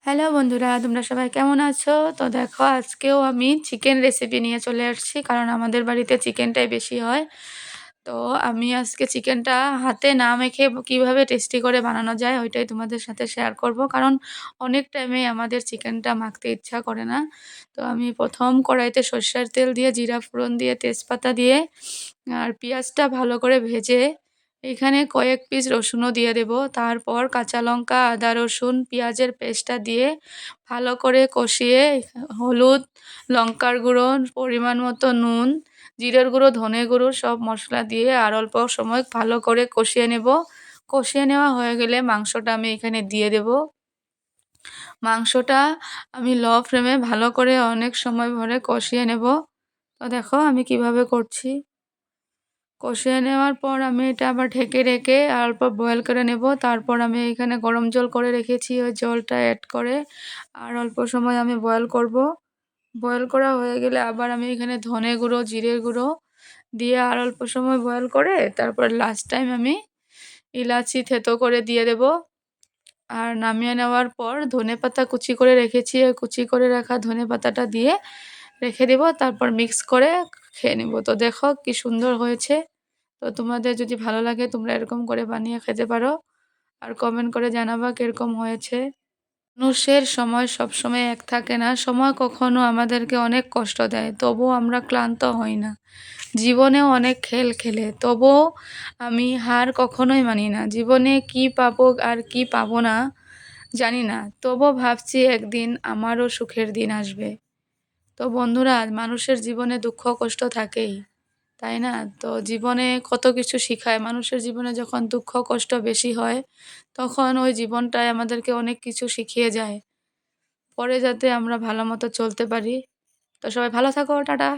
Hello বন্ধুরা, তোমরা সবাই কেমন আছো? তো দেখো আজকেও আমি চিকেন রেসিপি নিয়ে চলে আসছি, কারণ আমাদের বাড়িতে চিকেনটাই বেশি হয়। তো আমি আজকে চিকেনটা হাতে না মেখে কীভাবে টেস্টি করে বানানো যায় ওইটাই তোমাদের সাথে শেয়ার করব, কারণ অনেক টাইমে আমাদের চিকেনটা মাখতে ইচ্ছা করে না। তো আমি প্রথম কড়াইতে সর্ষের তেল দিয়ে, জিরা ফোড়ন দিয়ে, তেজপাতা দিয়ে আর পেঁয়াজটা ভালো করে ভেজে এখানে কয়েক পিস রসুনও দিয়ে দেব। তারপর কাঁচা লঙ্কা, আদা, রসুন, পেঁয়াজের পেস্টটা দিয়ে ভালো করে কষিয়ে হলুদ, লঙ্কার গুঁড়ো, পরিমাণ মতো নুন, জিরের গুঁড়ো, ধনে গুঁড়ো সব মশলা দিয়ে আর অল্প সময় ভালো করে কষিয়ে নেব। কষিয়ে নেওয়া হয়ে গেলে মাংসটা আমি এখানে দিয়ে দেব। মাংসটা আমি লো ফ্লেমে ভালো করে অনেক সময় ধরে কষিয়ে নেব। তো দেখো আমি কিভাবে করছি। কষিয়ে নেওয়ার পর আমি এটা আবার ঢেকে রেখে অল্প বয়েল করে নেব। তারপর আমি এখানে গরম জল করে রেখেছি, ওই জলটা অ্যাড করে আর অল্প সময় আমি বয়েল করব। বয়েল করা হয়ে গেলে আবার আমি এখানে ধনে গুঁড়ো, জিরের গুঁড়ো দিয়ে আর অল্প সময় বয়েল করে তারপর লাস্ট টাইম আমি ইলাচি থেতো করে দিয়ে দেব। আর নামিয়ে নেওয়ার পর ধনেপাতা কুচি করে রেখেছি, ওই কুচি করে রাখা ধনেপাতাটা দিয়ে রেখে দেব। তারপর মিক্স করে খেয়ে নেব। তো দেখো কি সুন্দর হয়েছে। তো তোমাদের যদি ভালো লাগে তোমরা এরকম করে বানিয়ে খেতে পারো আর কমেন্ট করে জানাবা কিরকম হয়েছে। মানুষের সময় সবসময় এক থাকে না, সময় কখনো আমাদেরকে অনেক কষ্ট দেয়, তবুও আমরা ক্লান্ত হই না। জীবনেও অনেক খেল খেলে, তবুও আমি হার কখনোই মানি না। জীবনে কি পাবো আর কি পাবো না জানি না, তবুও ভাবছি একদিন আমারও সুখের দিন আসবে। তো বন্ধুরা, মানুষের জীবনে দুঃখ কষ্ট থাকেই, তাই না? তো জীবনে কত কিছু শিখায়। মানুষের জীবনে যখন দুঃখ কষ্ট বেশি হয় তখন ওই জীবনটাই আমাদেরকে অনেক কিছু শিখিয়ে যায়, পরে যাতে আমরা ভালো মতো চলতে পারি। তো সবাই ভালো থাকো, টাটা।